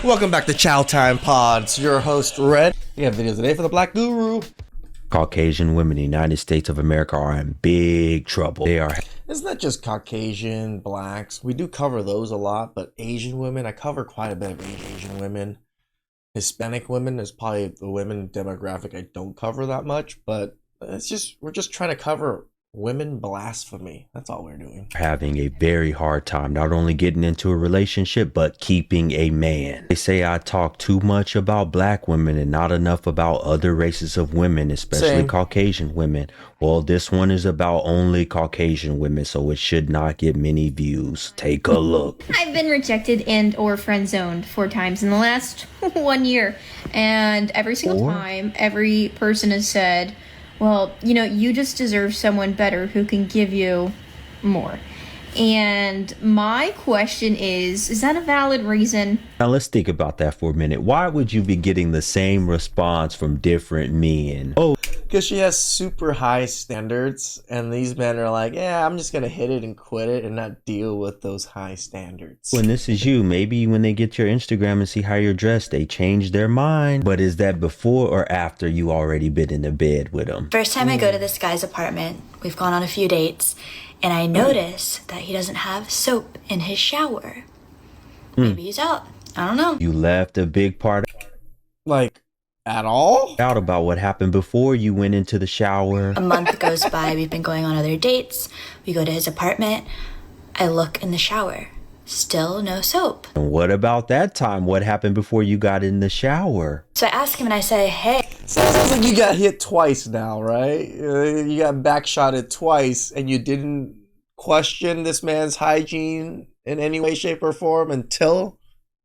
Welcome back to Chow Time Pods. Your host, Red. We have videos today for the Black Guru. Caucasian women in the United States of America are in big trouble. They are. It's not just Caucasian, blacks. We do cover those a lot, but Asian women, I cover quite a bit of Asian women. Hispanic women is probably the women demographic I don't cover that much, but we're just trying to cover women blasphemy. That's all we're doing. Having a very hard time not only getting into a relationship, but keeping a man. They say I talk too much about black women and not enough about other races of women, especially Same. Caucasian women. Well, this one is about only Caucasian women, so it should not get many views. Take a look. I've been rejected and or friend zoned 4 times in the last 1 year. And every single time, every person has said, well, you just deserve someone better who can give you more. And my question is that a valid reason? Now let's think about that for a minute. Why would you be getting the same response from different men? Oh, because she has super high standards, and these men are like, yeah, I'm just going to hit it and quit it and not deal with those high standards. when this is you, maybe when they get your Instagram and see how you're dressed, they change their mind. But is that before or after you already been in the bed with them? First time I go to this guy's apartment, we've gone on a few dates, and I notice that he doesn't have soap in his shower. Maybe he's out. I don't know. You left a big part Like, at all? out about what happened before you went into the shower. A month goes by, we've been going on other dates. We go to his apartment. I look in the shower. Still no soap. And what about that time? What happened before you got in the shower? So I ask him and I say, hey, Sounds like you got hit twice now, right? You got backshotted twice, and you didn't question this man's hygiene in any way, shape, or form until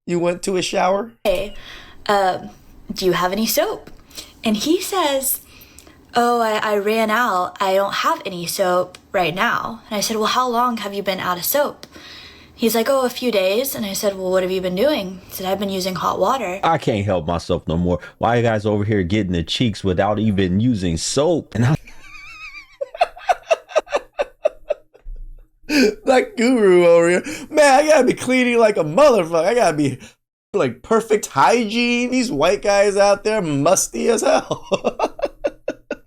you went to a shower? do you have any soap? And he says, oh, I ran out. I don't have any soap right now. And I said, well, how long have you been out of soap? He's like, oh, a few days. And I said, well, what have you been doing? He said, I've been using hot water. I can't help myself no more. Why you guys over here getting the cheeks without even using soap? And That guru over here. Man, I gotta be cleaning like a motherfucker. I gotta be like perfect hygiene. These white guys out there musty as hell.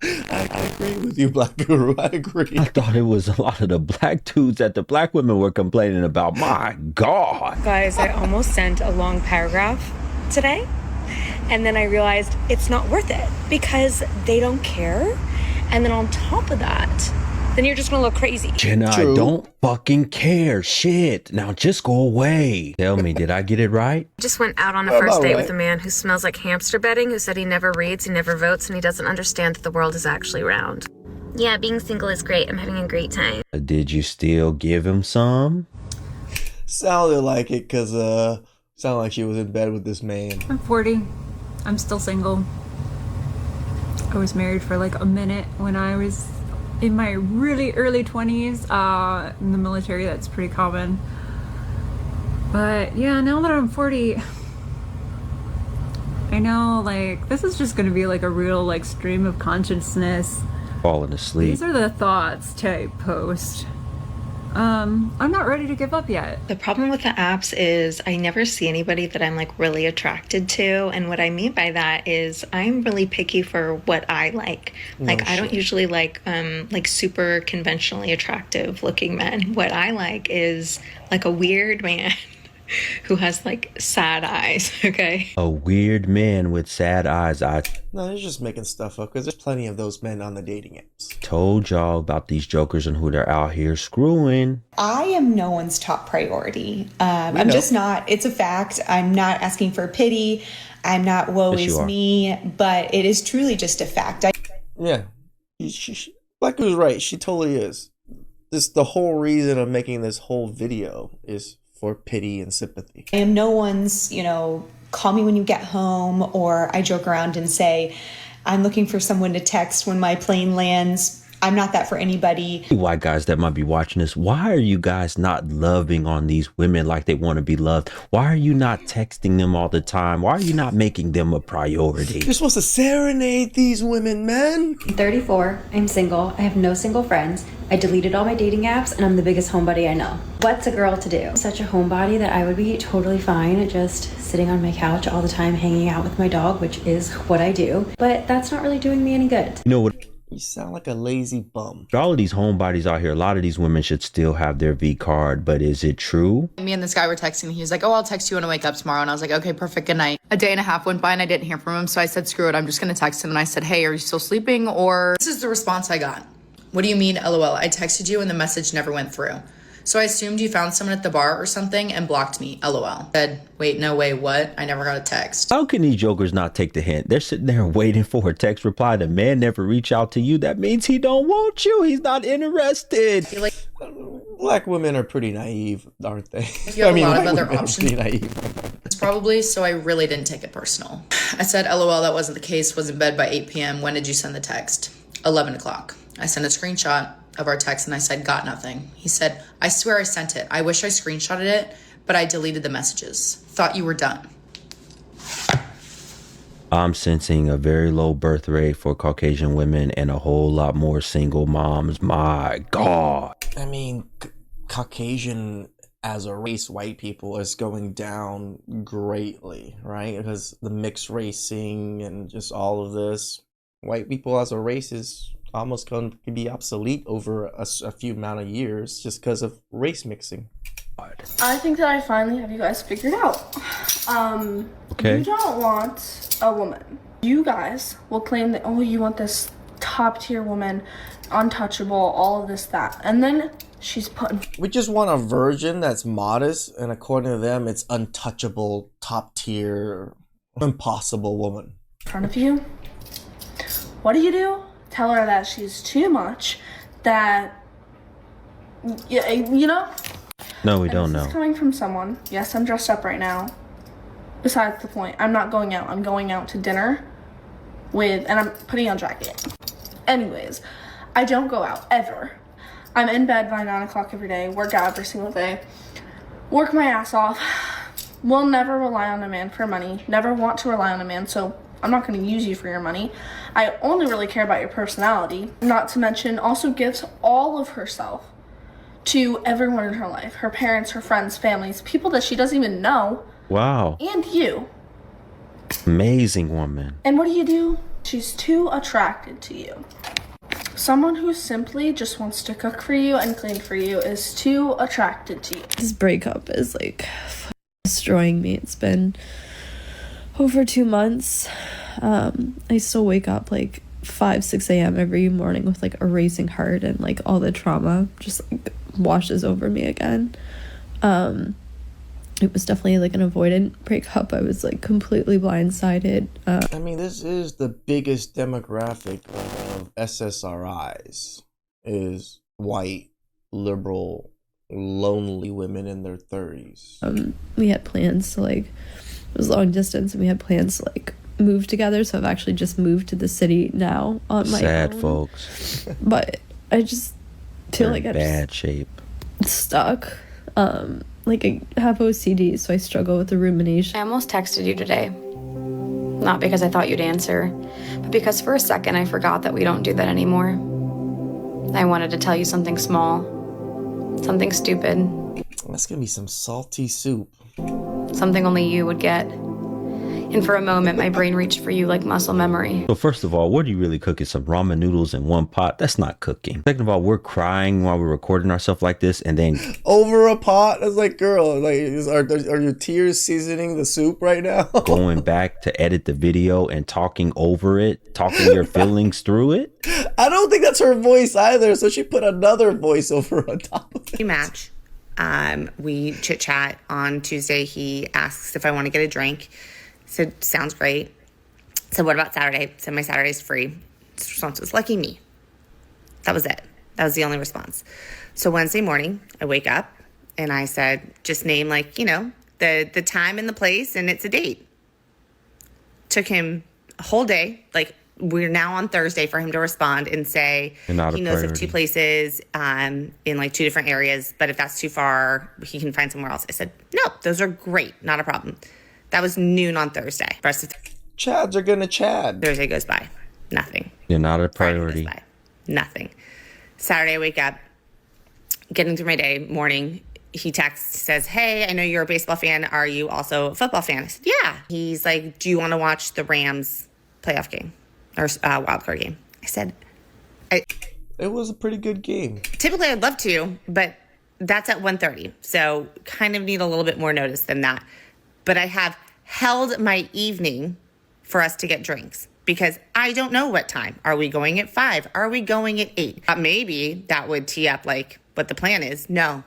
I agree with you, Black Guru. I agree. I thought it was a lot of the black dudes that the black women were complaining about. My God. Guys, I almost sent a long paragraph today, and then I realized it's not worth it because they don't care. And then on top of that, then you're just gonna look crazy. Jenna, True. I don't fucking care. Shit. Now just go away. Tell me, did I get it right? Just went out on a About first date right. with a man who smells like hamster bedding, who said he never reads, he never votes, and he doesn't understand that the world is actually round. Yeah, being single is great. I'm having a great time. Did you still give him some? Sounded like it because sounded like she was in bed with this man. I'm 40. I'm still single. I was married for like a minute when I was in my really early 20s. In the military, that's pretty common. But yeah, now that I'm 40, I know like this is just gonna be like a real like stream of consciousness. Falling asleep. These are the thoughts type post. I'm not ready to give up yet. The problem with the apps is I never see anybody that I'm like really attracted to. And what I mean by that is I'm really picky for what I like. Like I don't usually like super conventionally attractive looking men. What I like is like a weird man who has like sad eyes, okay? A weird man with sad eyes. I No, they're just making stuff up because there's plenty of those men on the dating apps. told y'all about these jokers and who they're out here screwing. I am no one's top priority. I'm know. just not. It's a fact. I'm not asking for pity. I'm not woe Yes, you is are. me, but it is truly just a fact. Yeah, Black Guru's right. She totally is. The whole reason of making this whole video is for pity and sympathy. I am no one's, call me when you get home, or I joke around and say, I'm looking for someone to text when my plane lands. I'm not that for anybody. White guys that might be watching this, why are you guys not loving on these women like they want to be loved? Why are you not texting them all the time? Why are you not making them a priority? You're supposed to serenade these women, man. I'm 34, I'm single, I have no single friends, I deleted all my dating apps, and I'm the biggest homebody I know. What's a girl to do? I'm such a homebody that I would be totally fine just sitting on my couch all the time hanging out with my dog, which is what I do, but that's not really doing me any good. You know what? You sound like a lazy bum. All of these homebodies out here, a lot of these women should still have their V card, but is it true? Me and this guy were texting. He was like, oh, I'll text you when I wake up tomorrow. And I was like, okay, perfect, good night. A day and a half went by and I didn't hear from him. So I said, screw it, I'm just gonna text him. And I said, hey, are you still sleeping? Or this is the response I got. What do you mean, LOL? I texted you and the message never went through. So I assumed you found someone at the bar or something and blocked me, LOL. Said, wait, no way, what? I never got a text. How can these jokers not take the hint? They're sitting there waiting for a text reply. The man never reach out to you. That means he don't want you. He's not interested. You're like, Black women are pretty naive, aren't they? you have a lot of white other women are options. pretty naive. It's probably, so I really didn't take it personal. I said, LOL, that wasn't the case, was in bed by 8 p.m. When did you send the text? 11 o'clock. I sent a screenshot of our text and I said, got nothing. He said, I swear I sent it. I wish I screenshotted it, but I deleted the messages. Thought you were done. I'm sensing a very low birth rate for Caucasian women and a whole lot more single moms. My God. I mean, Caucasian as a race, white people is going down greatly, right? Because the mixed racing and just all of this. White people as a race is almost going to be obsolete over a few amount of years just because of race mixing. I think that I finally have you guys figured out. Okay. You don't want a woman. You guys will claim that, oh, you want this top tier woman, untouchable, all of this, that. And then she's put. We just want a virgin that's modest, and according to them, it's untouchable, top tier, impossible woman. In front of you. What do? Tell her that she's too much, that, you know? No, we don't This know. is coming from someone. Yes, I'm dressed up right now. Besides the point, I'm not going out. I'm going out to dinner with, and I'm putting on a jacket. Anyways, I don't go out, ever. I'm in bed by 9 o'clock every day, work out every single day, work my ass off. Will never rely on a man for money, never want to rely on a man, so I'm not going to use you for your money. I only really care about your personality. Not to mention, also gives all of herself to everyone in her life. Her parents, her friends, families, people that she doesn't even know. Wow. And you. Amazing woman. And what do? She's too attracted to you. Someone who simply just wants to cook for you and clean for you is too attracted to you. This breakup is like destroying me. It's been over 2 months. I still wake up like 5-6 a.m. every morning with like a racing heart, and like all the trauma just like washes over me again. It was definitely like an avoidant breakup. I was like completely blindsided. I mean, this is the biggest demographic of SSRIs, is white, liberal, lonely women in their 30s. We had plans to like, it was long distance, and we had plans to like move together. So I've actually just moved to the city now on my Sad own. folks. But I just feel They're like in I'm bad shape. stuck. Like I have OCD, so I struggle with the rumination. I almost texted you today. Not because I thought you'd answer, but because for a second I forgot that we don't do that anymore. I wanted to tell you something small, something stupid, That's gonna be some salty soup. something only you would get. And for a moment, my brain reached for you like muscle memory. So first of all, what are you really cooking? Some ramen noodles in one pot? That's not cooking. Second of all, we're crying while we're recording ourselves like this, and then Over a pot? It's like, girl, like, are your tears seasoning the soup right now? going back to edit the video and talking over it, talking your feelings through it. I don't think that's her voice either, so she put another voice over on top of it. We match. We chit chat. On Tuesday, he asks if I want to get a drink. Said, sounds great. Said, what about Saturday? Said, my Saturday's free. His response was, lucky me. That was it. That was the only response. So Wednesday morning, I wake up and I said, just name like, you know, the time and the place, and it's a date. Took him a whole day, like we're now on Thursday for him to respond and say he knows of 2 places in like 2 different areas, but if that's too far, he can find somewhere else. I said, no, those are great. Not a problem. That was noon on Thursday. Chads are gonna Chad. Thursday goes by. Nothing. You're not a priority. Nothing. Saturday, I wake up, getting through my day, morning. He texts, says, hey, I know you're a baseball fan. Are you also a football fan? I said, yeah. He's like, do you want to watch the Rams playoff game or wild card game? I said, it was a pretty good game. Typically, I'd love to, but that's at 1:30. So kind of need a little bit more notice than that. But I have held my evening for us to get drinks because I don't know what time. Are we going at 5? Are we going at 8? Maybe that would tee up like what the plan is. No,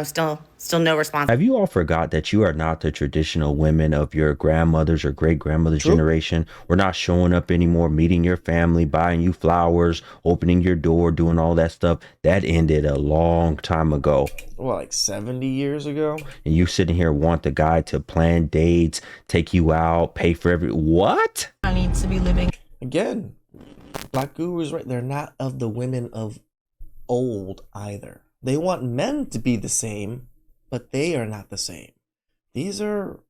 still no response. Have you all forgot that you are not the traditional women of your grandmother's or great-grandmother's generation? We're not showing up anymore, meeting your family, buying you flowers, opening your door, doing all that stuff. That ended a long time ago. What, like 70 years ago? And you sitting here want the guy to plan dates, take you out, pay for what? I need to be living. Again, Black Guru's right. They're not of the women of old either. They want men to be the same, but they are not the same. These are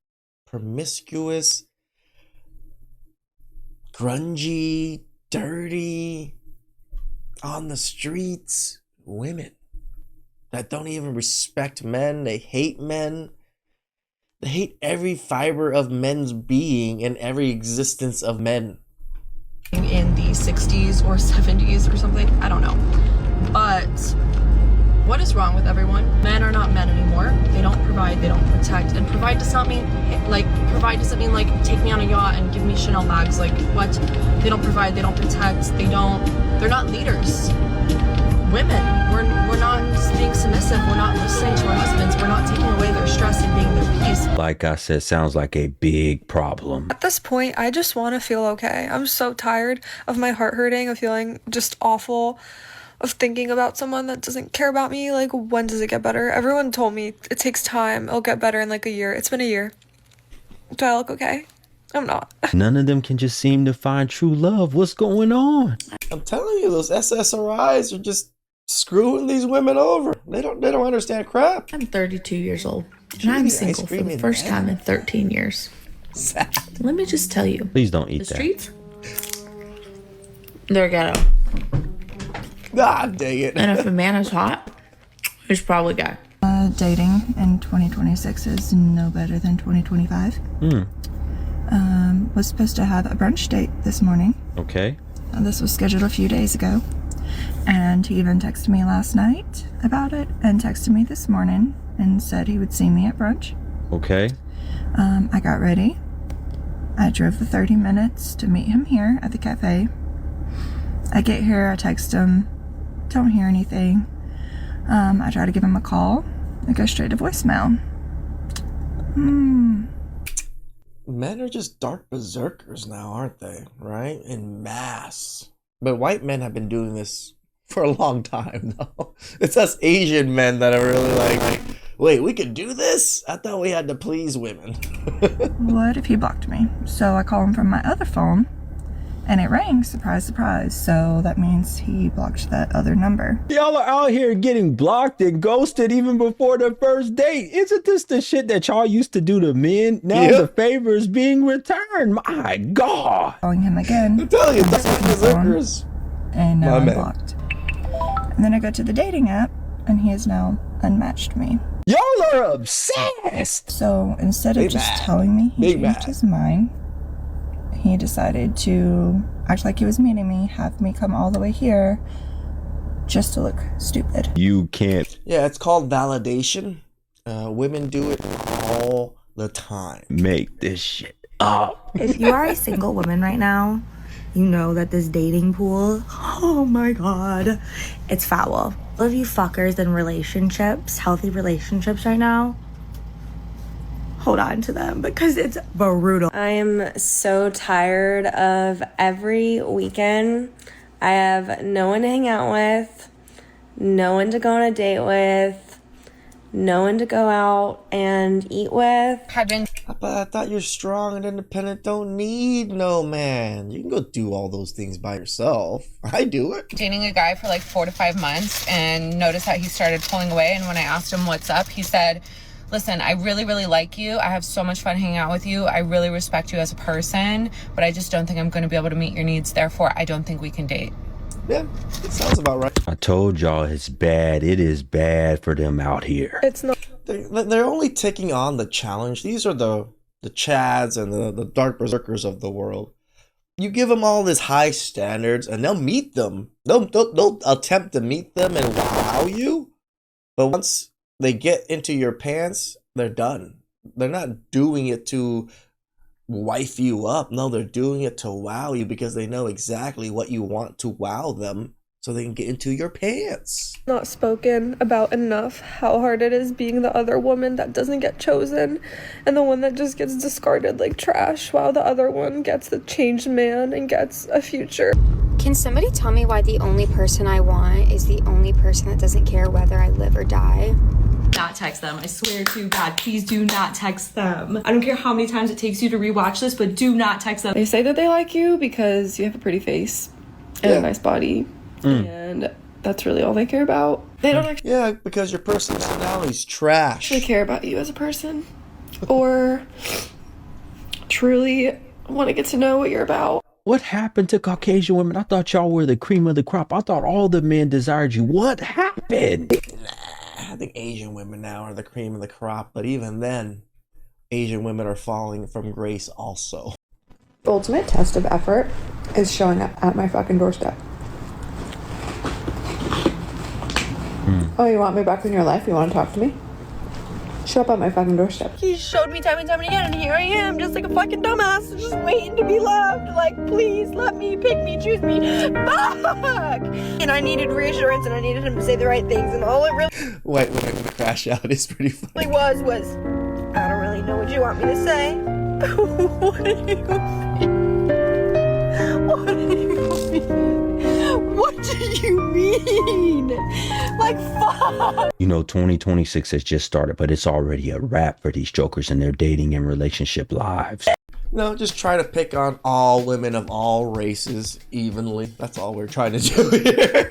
promiscuous, grungy, dirty, on the streets women that don't even respect men. They hate men. They hate every fiber of men's being and every existence of men. In the 60s or 70s or something, I don't know. But what is wrong with everyone? Men are not men anymore. They don't provide, they don't protect. And provide does not mean, provide doesn't mean like take me on a yacht and give me Chanel bags. Like what? They don't provide, they don't protect, they're not leaders. Women, we're not being submissive, we're not listening to our husbands, we're not taking away their stress and being their peace. Like I said, sounds like a big problem. At this point, I just want to feel okay. I'm so tired of my heart hurting, of feeling just awful, of thinking about someone that doesn't care about me. Like, when does it get better? Everyone told me it takes time, it'll get better in like a year. It's been a year. Do I look okay? I'm not. None of them can just seem to find true love. What's going on? I'm telling you, those SSRIs are just screwing these women over. They don't understand crap. I'm 32 years old, and I'm single for the first time in 13 years. Sad. Let me just tell you. Please don't eat the that. Streets, they're ghetto. God dang it. And if a man is hot, he's probably gay. Dating in 2026 is no better than 2025. Was supposed to have a brunch date this morning. Okay. This was scheduled a few days ago. And he even texted me last night about it and texted me this morning and said he would see me at brunch. Okay. I got ready. I drove the 30 minutes to meet him here at the cafe. I get here, I text him, don't hear anything. I try to give him a call. It goes straight to voicemail. Men are just dark berserkers now, aren't they? Right? In mass. But white men have been doing this for a long time, though. It's us Asian men that are really like, wait, we could do this? I thought we had to please women. What if he blocked me? So I call him from my other phone, and it rang. Surprise, surprise. So that means he blocked that other number. Y'all are out here getting blocked and ghosted even before the first date. Isn't this the shit that y'all used to do to men? Now the favor is being returned. My God. Calling him again. I'm telling you, that's berserkers. And now My I'm man. blocked. And then I go to the dating app, and he has now unmatched me. Y'all are obsessed. So instead of Big just mad. telling me he Big changed mad. his mind, he decided to act like he was meeting me, have me come all the way here just to look stupid. You can't Yeah, it's called validation. Women do it all the time. make this shit up. If you are a single woman right now, you know that this dating pool, oh my God, it's foul. All of you fuckers in relationships, healthy relationships right now, hold on to them because it's brutal. I am so tired of every weekend. I have no one to hang out with, no one to go on a date with, no one to go out and eat with. But I thought you're strong and independent, don't need no man. You can go do all those things by yourself. I do it. Dating a guy for like 4 to 5 months and noticed that he started pulling away. And when I asked him what's up, he said, listen, I really, really like you. I have so much fun hanging out with you. I really respect you as a person, but I just don't think I'm going to be able to meet your needs. Therefore, I don't think we can date. Yeah, it sounds about right. I told y'all it's bad. It is bad for them out here. It's not. They're only taking on the challenge. These are the Chads and the dark berserkers of the world. You give them all these high standards, and they'll meet them. They'll attempt to meet them and wow you. But once they get into your pants, they're done. They're not doing it to wife you up. No, they're doing it to wow you because they know exactly what you want to wow them so they can get into your pants. Not spoken about enough how hard it is being the other woman that doesn't get chosen and the one that just gets discarded like trash while the other one gets the changed man and gets a future. Can somebody tell me why the only person I want is the only person that doesn't care whether I live or die? Not text them. I swear to God, please do not text them. I don't care how many times it takes you to rewatch this, but do not text them. They say that they like you because you have a pretty face and a nice body. And that's really all they care about. They don't actually because your personality's trash. care about you as a person or truly want to get to know what you're about. What happened to Caucasian women? I thought y'all were the cream of the crop. I thought all the men desired you. What happened? I think Asian women now are the cream of the crop, but even then, Asian women are falling from grace also. The ultimate test of effort is showing up at my fucking doorstep. Oh, you want me back in your life? You want to talk to me? Show up at my fucking doorstep. He showed me time and time again, and here I am, just like a fucking dumbass, just waiting to be loved. Like, please let me, pick me, choose me. Fuck! And I needed reassurance, and I needed him to say the right things, and all it really White women crash out is pretty funny. was, I don't really know what you want me to say. What do you mean? What do you mean? What do you mean? Like, fuck! You know, 2026 has just started, but it's already a wrap for these jokers and their dating and relationship lives. No, just try to pick on all women of all races evenly. That's all we're trying to do here.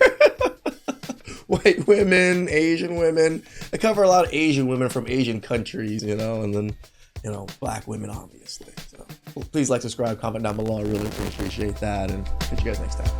White women, Asian women. I cover a lot of Asian women from Asian countries, and then, black women, obviously. So please like, subscribe, comment down below. I really appreciate that, and catch you guys next time.